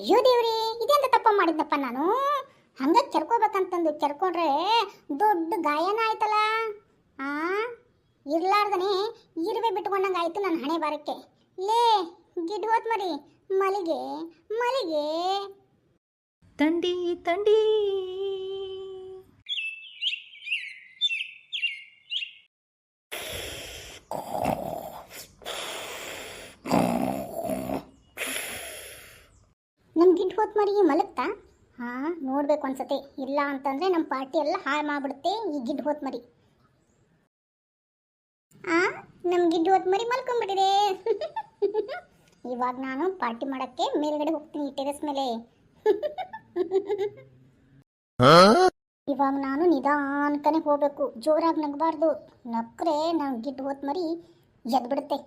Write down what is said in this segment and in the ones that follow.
ಅಯ್ಯೋ ದೇವ್ರಿ, ಇದೆಂತ ತಪ್ಪ ಮಾಡಿದ್ನಪ್ಪ ನಾನು. ಹಂಗ ಕೆರ್ಕೋಬೇಕಂತಂದು ಕೆರ್ಕೊಂಡ್ರೆ ದೊಡ್ಡ ಗಾಯನ ಆಯ್ತಲ್ಲ. ಆ ಇರ್ಲಾರ್ದನೆ ಇರುವೆ ಬಿಟ್ಕೊಂಡಂಗೆ ಆಯ್ತು ನನ್ನ ಹಣೆ ಬಾರಕ್ಕೆ. ಲೇ ಗಿಡ್ ಹೋತ್ ಮರಿ, ಮಲಿಗೆ ಮಲಿಗೆ. ತಂಡಿ ತಂಡಿ ನಮ್ಮ ಗಿಡ್ ಹೋತ್ ಮರಿ ಮಲಗ್ತಾ. ನೋಡ್ಬೇಕು ಅನ್ಸತ್ತೆ. ಇಲ್ಲ ಅಂತಂದ್ರೆ ನಮ್ಮ ಪಾರ್ಟಿ ಎಲ್ಲ ಹಾಳು ಮಾಡ್ಬಿಡುತ್ತೆ ಈ ಗಿಡ್ ಹೋತ್ ಮರಿ. ನಮ್ಮ ಗಿಡ್ ಹೋತ್ ಮರಿ ಮಲ್ಕೊಂಡ್ಬಿಟ್ಟಿದೆ. ಇವಾಗ ನಾನು ಪಾರ್ಟಿ ಮಾಡಕ್ಕೆ ಮೇಲ್ಗಡೆ ಹೋಗ್ತೀನಿ ಟೆರೆಸ್ ಮೇಲೆ. ಇವಾಗ ನಾನು ನಿಧಾನಕ್ಕನೆ ಹೋಗ್ಬೇಕು, ಜೋರಾಗಿ ನಗಬಾರ್ದು. ನಕ್ರೆ ನಾನು ಗಿಡ್ ಹೋತ್ ಮರಿ ಎದ್ಬಿಡುತ್ತೆ.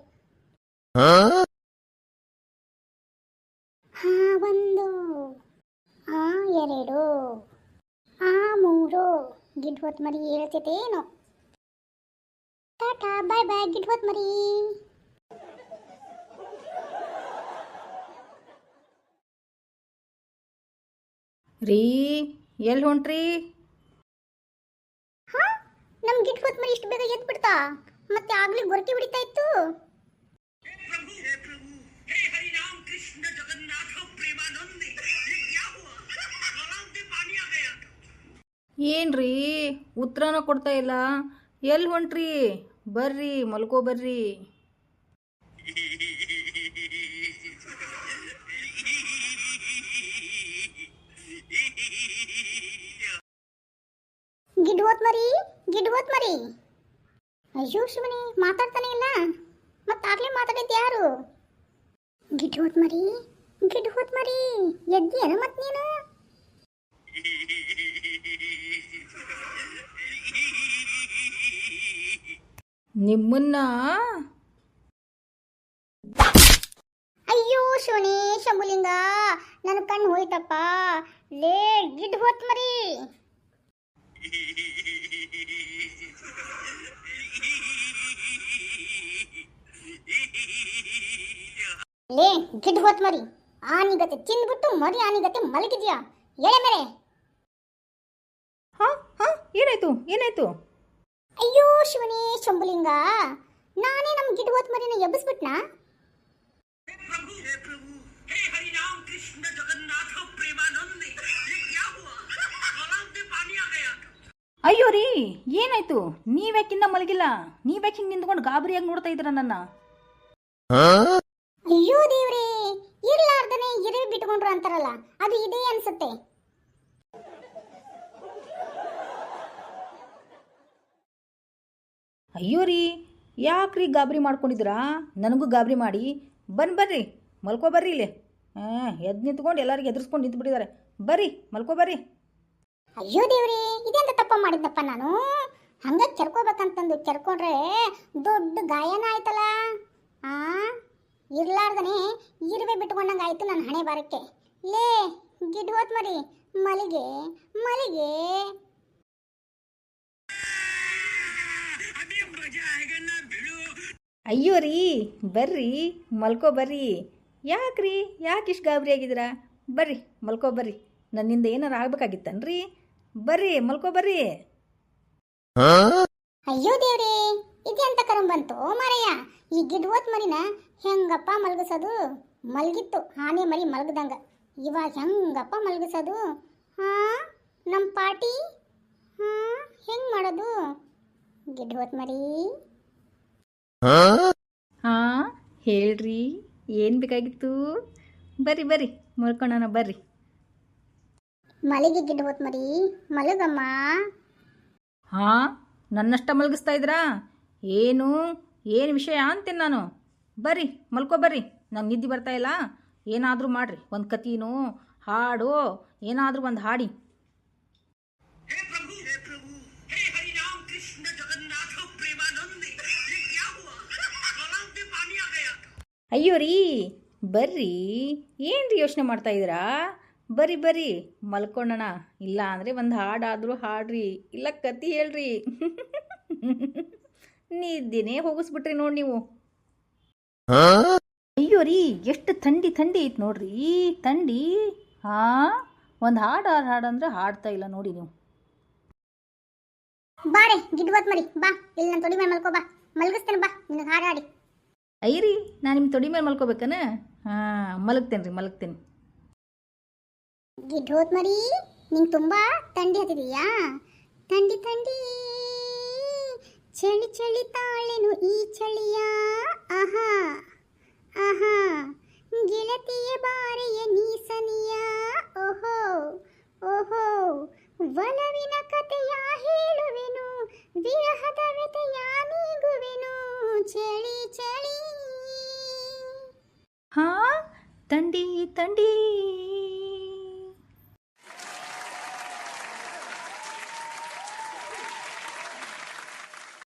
ಒಂದು, ಎರಡು, ಮೂರು. ಗಿಡ್ ಹೋತ್ ಮರಿ ಹೇಳ್ತೈತೇನೋ. ಟಾಟಾ ಬಾಯ್ ಬಾಯ್ ಗಿಡ್ ಹೋತ್ ಮರಿ. ರೀ, ಎಲ್ಲಿ ಹೊಂಟ್ರಿ? ನಮ್ ಗಿಡ್ ಹೋತ್ ಮರಿ ಇಷ್ಟು ಬೇಗ ಎದ್ದು ಬಿಡ್ತಾ? ಮತ್ತೆ ಆಗ್ಲಿ ಗೊರಕೆ ಬಿಡಿತಾ ಇತ್ತು. ಏನ್ರಿ ಉತ್ತರನ ಕೊಡ್ತಾ ಇಲ್ಲ? ಎಲ್ಲಿ ಹೊಂಟ್ರಿ? ಬರ್ರಿ ಮಲ್ಕೋ ಬರ್ರಿ. ಗಿಡ್ ಹೋತ್ ಮರಿ, ಗಿಡ್ ಹೋತ್ ಮರಿ. ಅಯ್ಯೋ ಶಿವನಿ, ಮಾತಾಡ್ತಾನೆ ಇಲ್ಲ. ಮತ್ತಾಗ್ಲೇ ಮಾತಾಡಿದ್ದು ಯಾರು? ಗಿಡ್ ಹೋತ್ ಮರಿ, ಗಿಡ್ ಹೋತ್ ಮರಿ, ಎದ್ದೀಯನ ಮತ್ ನೀನು? ನಿಮ್ಮನ್ನ ಅಯ್ಯೋ ಶಿವನಿ ಶಂಭುಲಿಂಗ, ನನ್ನ ಕಣ್ಣು ಹೋಯ್ತಪ್ಪ. ಲೇ ಗಿಡ್ ಹೋತ್ ಮರಿ. ಲೇ ಗಿಡ್ ಹೋತ್ ಮರಿ, ಆನಿಗತೆ ತಿಂದ್ಬಿಟ್ಟು ಮರಿ ಆನಿಗತೆ ಮಲಗಿದ್ಯಾ? ಎಳೆ ಮೇಲೆ. ಏನಾಯ್ತು ಏನಾಯ್ತು? ಅಯ್ಯೋ ಶಿವನೇ ಶಂಭುಲಿಂಗ, ನಾನೇ ನಮ್ಮ ಗಿಡ್ ಹೋತ್ ಮರಿನ ಎಬ್ಬಿಸ್ಬಿಟ್ನಾ? ಅಯ್ಯೋ ರೀ, ಏನಾಯ್ತು? ನೀವ್ಯಾಕಿನ್ನ ಮಲಗಿಲ್ಲ? ನೀವ್ಯಾಕೆ ಹಿಂಗೆ ನಿಂತ್ಕೊಂಡು ಗಾಬರಿಯಾಗಿ ನೋಡ್ತಾ ಇದ್ದೀರ ನನ್ನ? ಅಯ್ಯೋ ದೇವ್ರೇ, ಇರ್ಲಾರ್ದನೆ ಇರುವೆ ಬಿಟ್ಕೊಂಡ್ರು ಅಂತಾರಲ್ಲ, ಅದು ಇದೇ ಅನ್ಸುತ್ತೆ. ಅಯ್ಯೋ ರೀ, ಯಾಕ್ರಿ ಗಾಬರಿ ಮಾಡ್ಕೊಂಡಿದ್ದೀರಾ? ನನಗೂ ಗಾಬರಿ ಮಾಡಿ ಬರ್ರಿ ಮಲ್ಕೋ ಬರ್ರಿ ಇಲ್ಲಿ. ಎದ್ದು ನಿಂತ್ಕೊಂಡು ಎಲ್ಲರಿಗೆ ಎದುರಿಸ್ಕೊಂಡು ನಿಂತು ಬಿಟ್ಟಿದ್ದಾರೆ. ಬರ್ರಿ ಮಲ್ಕೋ ಬರ್ರಿ. ಅಯ್ಯೋ ದೇವ್ರೇ, ಇದೆಂತ ತಪ್ಪ ಮಾಡಿದ್ನಪ್ಪ ನಾನು. ಹಂಗ ಕೆರ್ಕೋಬೇಕಂತಂದು ಕೆರ್ಕೊಂಡ್ರೆ ದೊಡ್ಡ ಗಾಯನ ಆಯ್ತಲ್ಲ. ಇರ್ಲಾರ್ದನೆ ಇರುವೆ ಬಿಟ್ಕೊಂಡಂಗೆ ಆಯ್ತು ನನ್ನ ಹಣೆ ಬಾರಕ್ಕೆ. ಲೇ ಗಿಡ್ ಹೋತ್ ಮರಿ, ಮಲಿಗೆ ಮಲಿಗೆ. ಅಯ್ಯೋ ರೀ, ಬರ್ರಿ ಮಲ್ಕೋ ಬರ್ರಿ. ಯಾಕ್ರಿ, ಯಾಕೆ ಇಷ್ಟು ಗಾಬರಿ ಆಗಿದ್ದೀರಾ? ಬರ್ರಿ ಮಲ್ಕೋ ಬರ್ರಿ. ನನ್ನಿಂದ ಏನಾರು ಆಗ್ಬೇಕಾಗಿತ್ತನ್ರಿ? ಬರ್ರಿ ಮಲ್ಕೋ ಬರ್ರಿ. ಅಯ್ಯೋ ದೇವ್ರೇ, ಇದೆಂತ ಕರಂಬಂತು ಮಾರಯ್ಯ. ಈ ಗಿಡ್ ಹೋತ್ ಮರಿನ ಹೆಂಗಪ್ಪ ಮಲಗಿಸೋದು? ಮಲಗಿತ್ತು ಆನೆ ಮರಿ ಮಲಗ್ದಂಗ, ಇವಾಗ ಹೆಂಗಪ್ಪ ಮಲಗಿಸೋದು? ನಮ್ಮ ಪಾರ್ಟಿ ಹೆಂಗ್ ಮಾಡೋದು? ಗಿಡ್ ಹೋತ್ ಮರಿ. ಹೇಳ್ರಿ, ಏನು ಬೇಕಾಗಿತ್ತು? ಬರ್ರಿ ಬರ್ರಿ ಮಲ್ಕೊಳ್ಳೋಣ ಬರ್ರಿ. ಮಲಿಗೆ ಗಿಡ್ ಹೋತ್ ಮರಿ, ಮಲಗಮ್ಮ. ನನ್ನಷ್ಟ ಮಲಗಿಸ್ತಾ ಇದ್ರಾ? ಏನು ವಿಷಯ ಅಂತೀನಿ ನಾನು. ಬರ್ರಿ ಮಲ್ಕೋ ಬರ್ರಿ. ನಂಗೆ ನಿದ್ದೆ ಬರ್ತಾ ಇಲ್ಲ. ಏನಾದರೂ ಮಾಡ್ರಿ, ಒಂದು ಕಥೆನೋ ಹಾಡೋ ಏನಾದರೂ ಒಂದು ಹಾಡಿ. ಅಯ್ಯೋ ರೀ, ಬರ್ರಿ. ಏನ್ರಿ ಯೋಚನೆ ಮಾಡ್ತಾ ಇದ್ದೀರಾ? ಬರ್ರಿ ಬರ್ರಿ ಮಲ್ಕೊಳ್ಳೋಣ. ಇಲ್ಲ ಅಂದರೆ ಒಂದು ಹಾಡಾದರೂ ಹಾಡ್ರಿ, ಇಲ್ಲ ಕತೆ ಹೇಳ್ರಿ. ನಿದ್ದೆನೇ ಹೋಗಿಸ್ಬಿಟ್ರಿ ನೋಡಿ ನೀವು. ಅಯ್ಯೋ ರೀ ಎಷ್ಟು ಥಂಡಿ ಥಂಡಿ ಐತೆ ನೋಡ್ರಿ ಥಂಡಿ. ಹಾಂ, ಒಂದು ಹಾಡಂದ್ರೆ ಹಾಡ್ತಾ ಇಲ್ಲ ನೋಡಿ ನೀವು. ಬಾರೆ ಗಿಡ್ವತ್ ಮರಿ ಬಾ, ಇಲ್ಲಿ ನನ್ನ ತೊಡಿ ಮೇಲೆ ಮಲ್ಕೋ ಬಾ, ಮಲಗಿಸ್ತೇನೆ ಬಾ ನಿನಗೆ ಹಾಡಾಡಿ. ಐರಿ, ನಾನು ನಿಮ್ಮ ತೊಡಿ ಮೇಲೆ ಮಲ್ಕೋಬೇಕನ? ಹಾಂ, ಮಲಗ್ತೇನೆ ರೀ, ಮಲಗ್ತೇನೆ. ಗಿಡ್ವತ್ ಮರಿ, ನಿಂಗೆ ತುಂಬಾ ಥಂಡಿ ಹತ್ತಿದೆಯಾ? ಥಂಡಿ ಥಂಡಿ ಚಳಿ ಚಳಿ ತಾಳೆನು ಈ ಚಳಿಯ, ಆಹಾ ಆಹಾ ಗೆಳತಿಯ ಬಾರೆಯ ನೀಸನಿಯ, ಓಹೋ ಓಹೋ ಒಲವಿನ ಕಥೆಯ ಹೇಳುವೆನು, ವಿರಹದ ವ್ಯಥೆಯ ನೀಗುವೆನು, ಚಳಿ ಚಳಿ. ಹಾಂ, ಥಂಡಿ ಥಂಡಿ